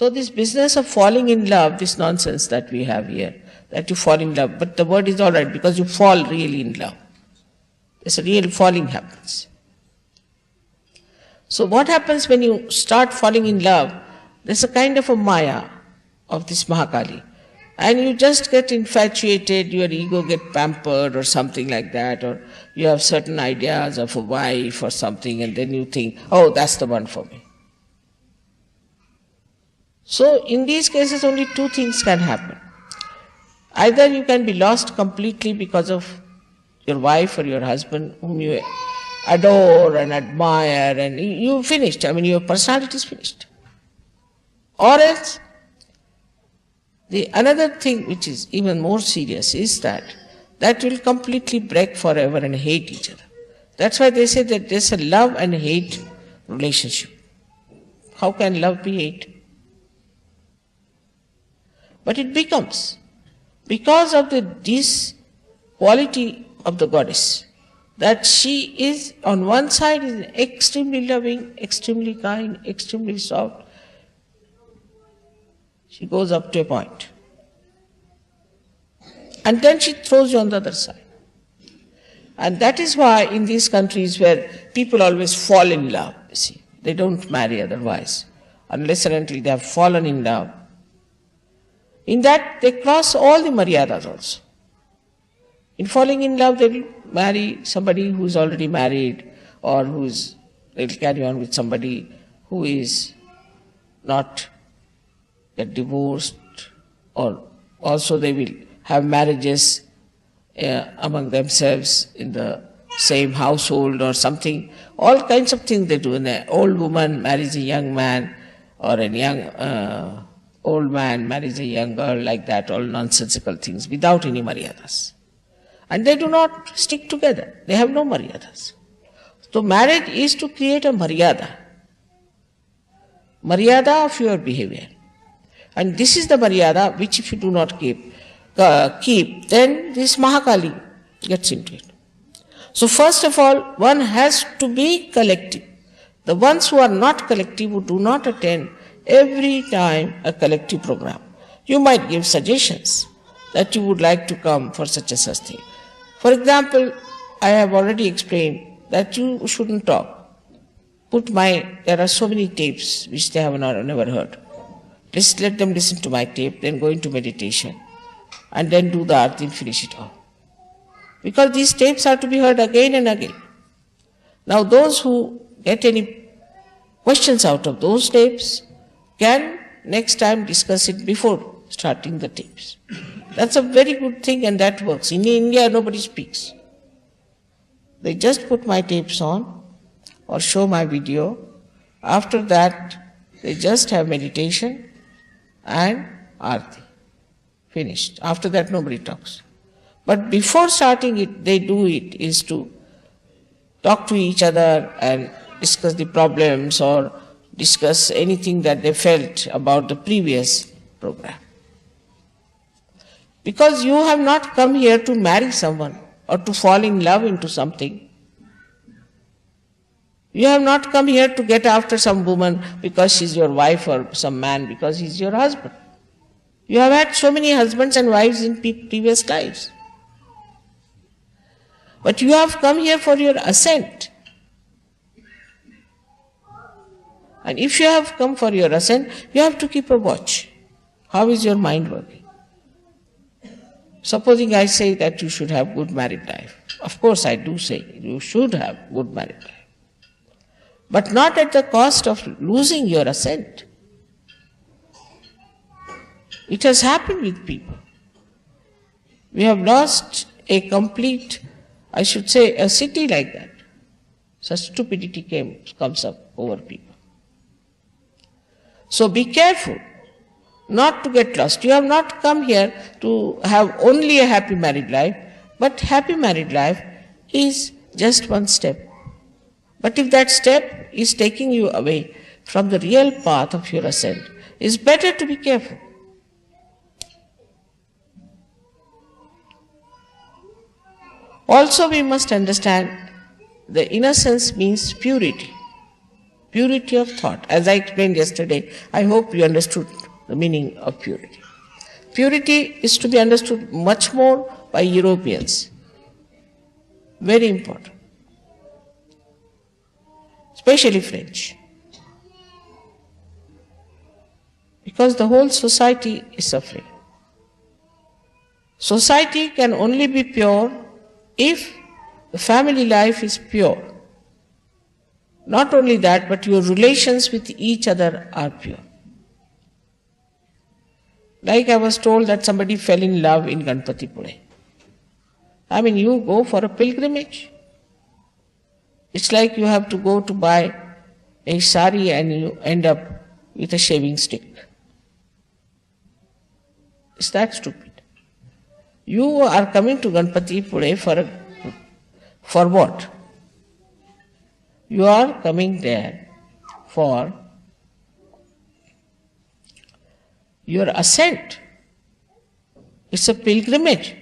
So this business of falling in love, this nonsense that we have here, that you fall in love, but the word is all right because you fall really in love. There's a real falling happens. So what happens when you start falling in love? There's a kind of a maya of this Mahakali. And you just get infatuated, your ego get pampered or something like that, or you have certain ideas of a wife or something, and then you think, oh, that's the one for me. So in these cases only two things can happen. Either you can be lost completely because of your wife or your husband whom you adore and admire, and you finished, your personality is finished. Or else, the another thing which is even more serious is that will completely break forever and hate each other. That's why they say that there's a love and hate relationship. How can love be hate? But it becomes, because of this quality of the goddess, that she is on one side is extremely loving, extremely kind, extremely soft. She goes up to a point. And then she throws you on the other side. And that is why in these countries where people always fall in love, you see, they don't marry otherwise, unless and until they have fallen in love. In that they cross all the maryadas also. In falling in love, they will marry somebody who is already married, or they will carry on with somebody who is not get divorced, or also they will have marriages among themselves in the same household or something. All kinds of things they do. An old woman marries a young man, or a young old man marries a young girl, like that, all nonsensical things without any maryadas. And they do not stick together. They have no maryadas. So marriage is to create a maryada of your behavior. And this is the maryada which if you do not keep, then this Mahakali gets into it. So first of all, one has to be collective. The ones who are not collective, who do not attend every time a collective program, you might give suggestions that you would like to come for such and such thing. For example, I have already explained that you shouldn't talk. There are so many tapes which they have never heard. Just let them listen to my tape, then go into meditation, and then do the arti and finish it off. Because these tapes are to be heard again and again. Now those who get any questions out of those tapes can next time discuss it before starting the tapes. That's a very good thing, and that works. In India, nobody speaks. They just put my tapes on or show my video. After that, they just have meditation and arti. Finished. After that, nobody talks. But before starting it, they do it is to talk to each other and discuss the problems or discuss anything that they felt about the previous program. Because you have not come here to marry someone or to fall in love into something. You have not come here to get after some woman because she's your wife, or some man because he's your husband. You have had so many husbands and wives in previous lives. But you have come here for your ascent. And if you have come for your ascent, you have to keep a watch. How is your mind working? Supposing I say that you should have good married life. Of course I do say you should have good married life. But not at the cost of losing your ascent. It has happened with people. We have lost a complete, I should say, a city like that. Such stupidity comes up over people. So be careful not to get lost. You have not come here to have only a happy married life, but happy married life is just one step. But if that step is taking you away from the real path of your ascent, it's better to be careful. Also we must understand the innocence means purity. Purity of thought. As I explained yesterday, I hope you understood the meaning of purity. Purity is to be understood much more by Europeans. Very important. Especially French. Because the whole society is suffering. Society can only be pure if the family life is pure. Not only that, but your relations with each other are pure. Like I was told that somebody fell in love in Ganpati Pune. I mean, you go for a pilgrimage. It's like you have to go to buy a sari and you end up with a shaving stick. Is that stupid? You are coming to Ganpati Pune for what? You are coming there for your ascent. It's a pilgrimage.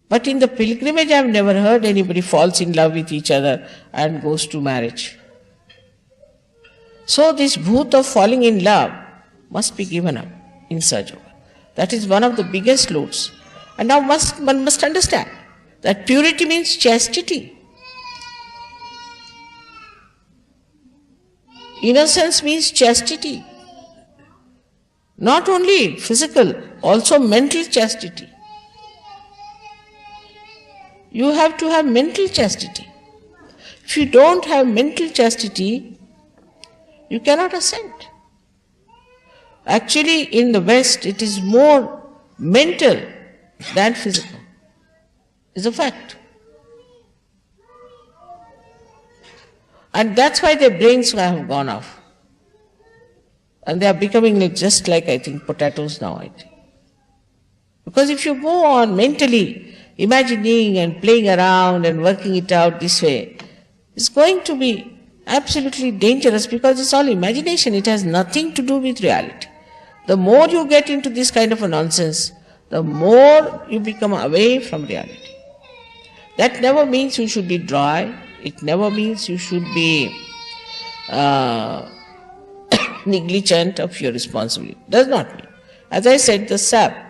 But in the pilgrimage, I have never heard anybody falls in love with each other and goes to marriage. So this bhoot of falling in love must be given up in Sahaja. That is one of the biggest loads. And now one must understand that purity means chastity. Innocence means chastity. Not only physical, also mental chastity. You have to have mental chastity. If you don't have mental chastity, you cannot ascend. Actually, in the West, it is more mental than physical. It's a fact. And that's why their brains have gone off. And they are becoming just like, I think, potatoes now, I think. Because if you go on mentally imagining and playing around and working it out this way, it's going to be absolutely dangerous because it's all imagination. It has nothing to do with reality. The more you get into this kind of a nonsense, the more you become away from reality. That never means you should be dry. It never means you should be negligent of your responsibility. Does not mean. As I said, the sap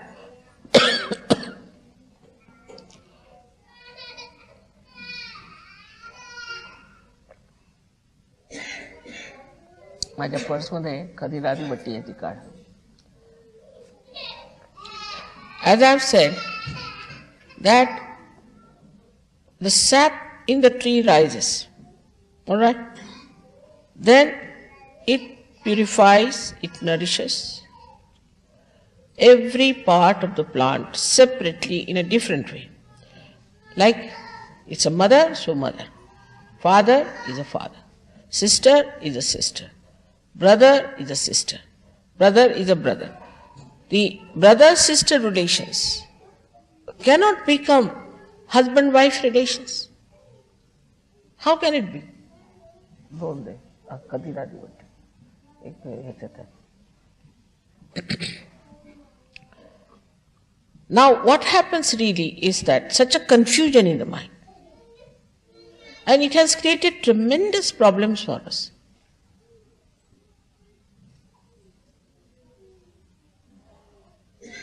माझ्या पर्समध्ये खदिराची बट्टी आहे ती काढ. As I have said, that the sap in the tree rises, all right? Then it purifies, it nourishes every part of the plant separately in a different way. Like it's a mother, so mother. Father is a father. Sister is a sister. Brother is a sister. Brother is a brother. The brother-sister relations cannot become husband-wife relations. How can it be? Now, what happens really is that such a confusion in the mind, and it has created tremendous problems for us.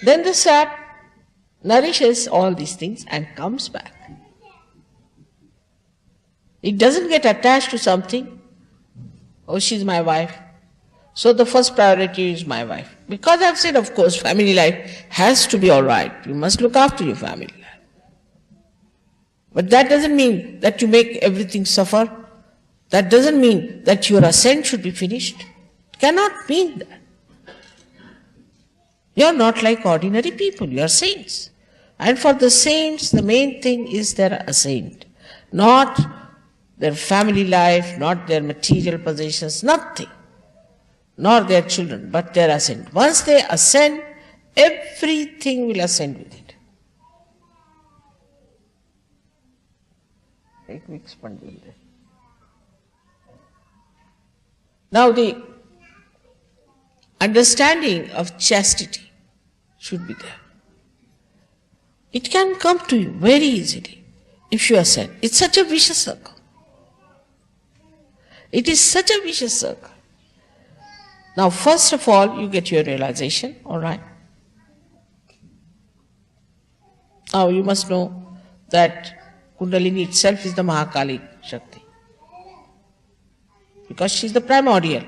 Then the sap nourishes all these things and comes back. It doesn't get attached to something. Oh, she's my wife. So the first priority is my wife. Because I've said, of course, family life has to be all right. You must look after your family life. But that doesn't mean that you make everything suffer. That doesn't mean that your ascent should be finished. It cannot mean that. You are not like ordinary people, you are saints. And for the saints, the main thing is their ascent. Not their family life, not their material possessions, nothing. Nor their children, but their ascent. Once they ascend, everything will ascend with it. Now the understanding of chastity should be there. It can come to you very easily if you ascend. It's such a vicious circle. It is such a vicious circle. Now, first of all, you get your realization, all right. Now, you must know that Kundalini itself is the Mahakali Shakti. Because she is the primordial.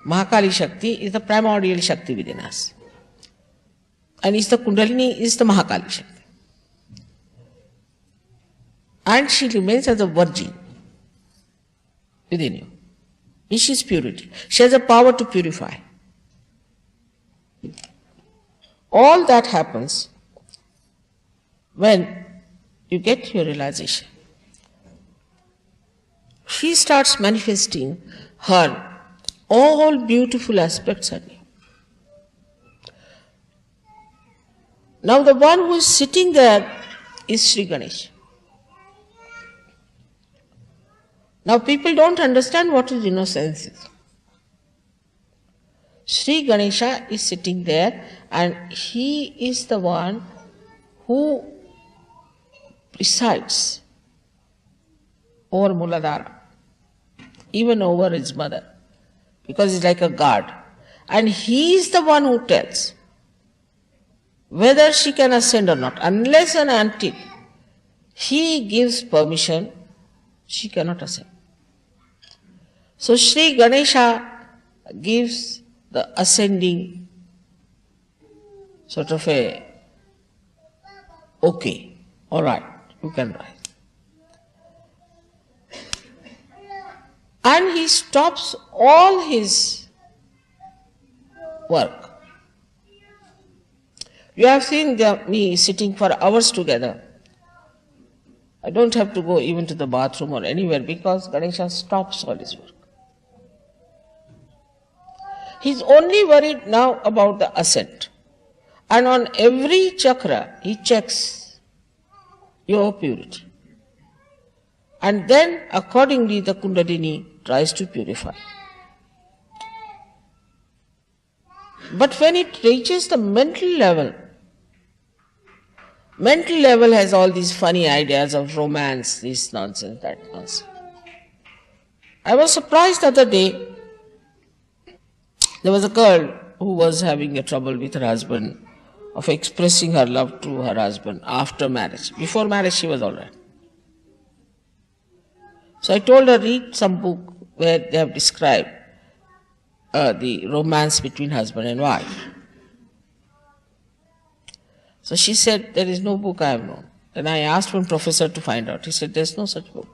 Mahakali Shakti is the primordial Shakti within us. And is the Kundalini is the Mahakali Shakti. And she remains as a virgin within you. She is purity. She has the power to purify. All that happens when you get your realization. She starts manifesting her all beautiful aspects on you. Now the one who is sitting there is Sri Ganesha. Now people don't understand what is innocence. Sri Ganesha is sitting there and he is the one who presides over Muladhara, even over his mother, because he's like a guard. And he is the one who tells whether she can ascend or not. Unless and until he gives permission, she cannot ascend. So Sri Ganesha gives the ascending sort of a okay, all right, you can rise. And he stops all his work. You have seen me sitting for hours together. I don't have to go even to the bathroom or anywhere because Ganesha stops all his work. He's only worried now about the ascent. And on every chakra, he checks your purity. And then, accordingly, the Kundalini tries to purify. But when it reaches the mental level has all these funny ideas of romance, this nonsense, that nonsense. I was surprised the other day. There was a girl who was having a trouble with her husband of expressing her love to her husband after marriage. Before marriage she was all right. So I told her, read some book where they have described the romance between husband and wife. So she said, there is no book I have known. Then I asked one professor to find out. He said, there is no such book.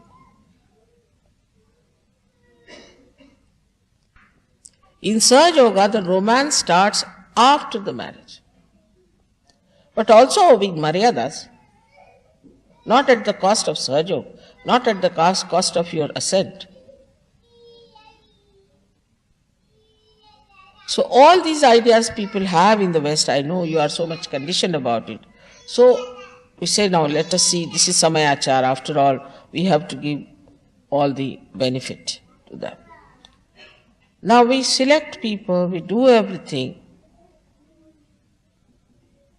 In Sahaja Yoga, the romance starts after the marriage. But also with Maryadas, not at the cost of Sahaja Yoga, not at the cost of your ascent. So all these ideas people have in the West, I know you are so much conditioned about it. So we say, now let us see, this is Samayachar, after all, we have to give all the benefit to them. Now we select people, we do everything.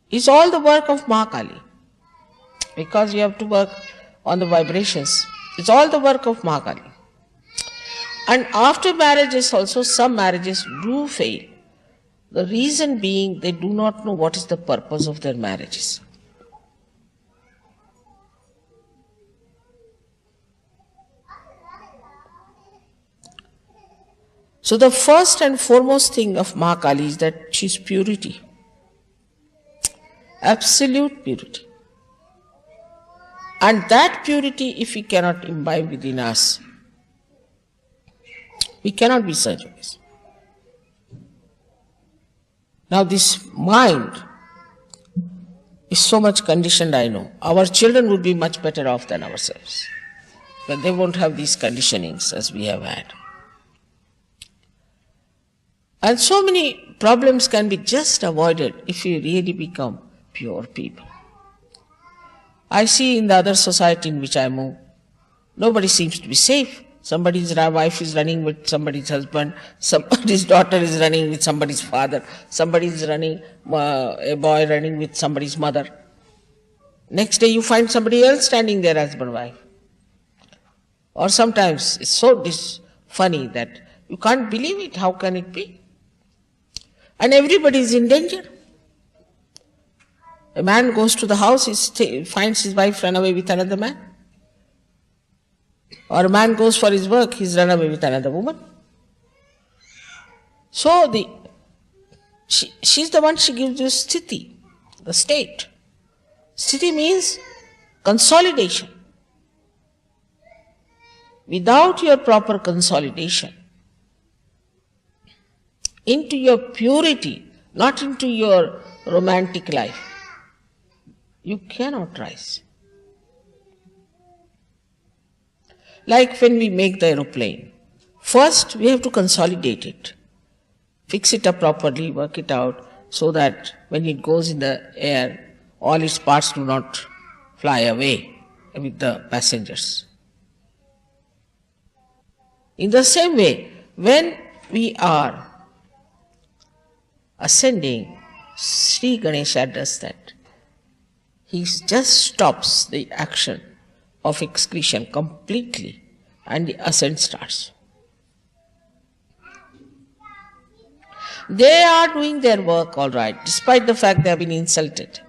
It's all the work of Mahakali. Because you have to work on the vibrations. It's all the work of Mahakali. And after marriages also, some marriages do fail. The reason being they do not know what is the purpose of their marriages. So the first and foremost thing of Mahakali is that she is purity. Absolute purity. And that purity, if we cannot imbibe within us, we cannot be Sahaja. Now this mind is so much conditioned, I know. Our children would be much better off than ourselves. But they won't have these conditionings as we have had. And so many problems can be just avoided if we really become pure people. I see in the other society in which I move, nobody seems to be safe. Somebody's wife is running with somebody's husband, somebody's daughter is running with somebody's father, somebody's running, a boy running with somebody's mother. Next day you find somebody else standing there, husband, wife. Or sometimes it's so funny that you can't believe it. How can it be? And everybody is in danger. A man goes to the house, he finds his wife run away with another man. Or a man goes for his work, he's run away with another woman. So she's the one, she gives you sthiti, the state. Sthiti means consolidation. Without your proper consolidation into your purity, not into your romantic life, you cannot rise. Like when we make the aeroplane, first we have to consolidate it, fix it up properly, work it out so that when it goes in the air, all its parts do not fly away with the passengers. In the same way, when we are ascending, Sri Ganesha does that. He just stops the action of excretion completely and the ascent starts. They are doing their work all right, despite the fact they have been insulted,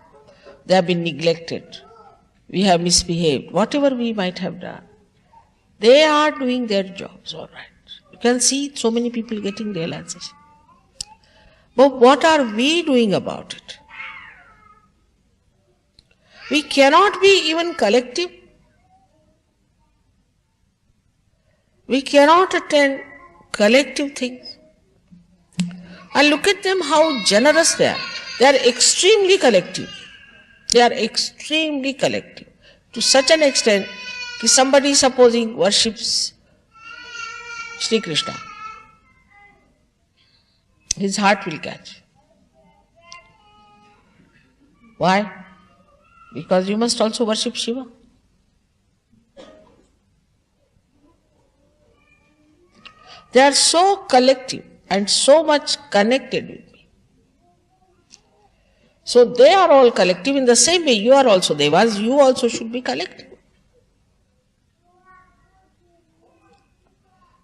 they have been neglected, we have misbehaved, whatever we might have done. They are doing their jobs all right. You can see so many people getting realization. But what are we doing about it? We cannot be even collective. We cannot attend collective things. And look at them, how generous they are. They are extremely collective. They are extremely collective. To such an extent, that somebody supposing worships Shri Krishna, his heart will catch. Why? Because you must also worship Shiva. They are so collective and so much connected with me. So they are all collective. In the same way, you are also devas, you also should be collective.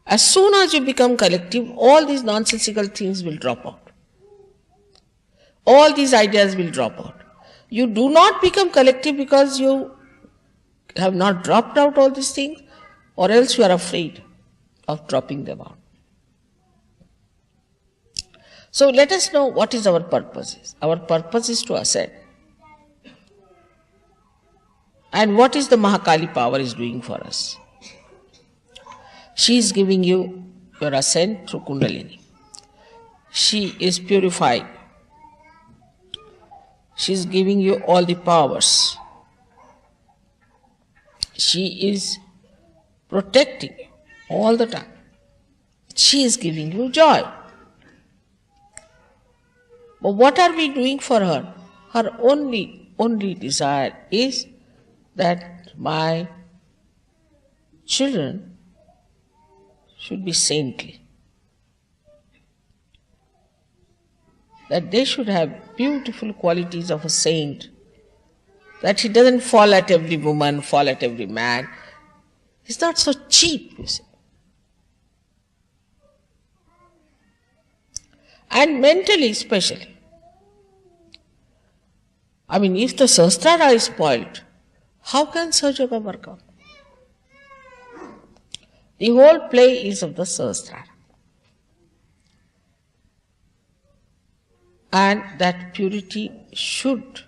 As soon as you become collective, all these nonsensical things will drop out. All these ideas will drop out. You do not become collective because you have not dropped out all these things, or else you are afraid of dropping them out. So let us know what is our purpose. Our purpose is to ascend. And what is the Mahakali power is doing for us? She is giving you your ascent through Kundalini. She is purifying. She is giving you all the powers. She is protecting you all the time. She is giving you joy. But what are we doing for her? Her only desire is that my children should be saintly. That they should have beautiful qualities of a saint. That he doesn't fall at every woman, fall at every man. He's not so cheap, you see. And mentally especially. I mean, if the Sahasrara is spoiled, how can Sahajaga work out? The whole play is of the Sahasrara. And that purity should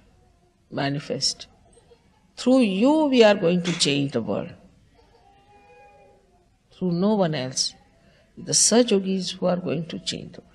manifest. Through you we are going to change the world. Through no one else. The Sahajogis who are going to change the world.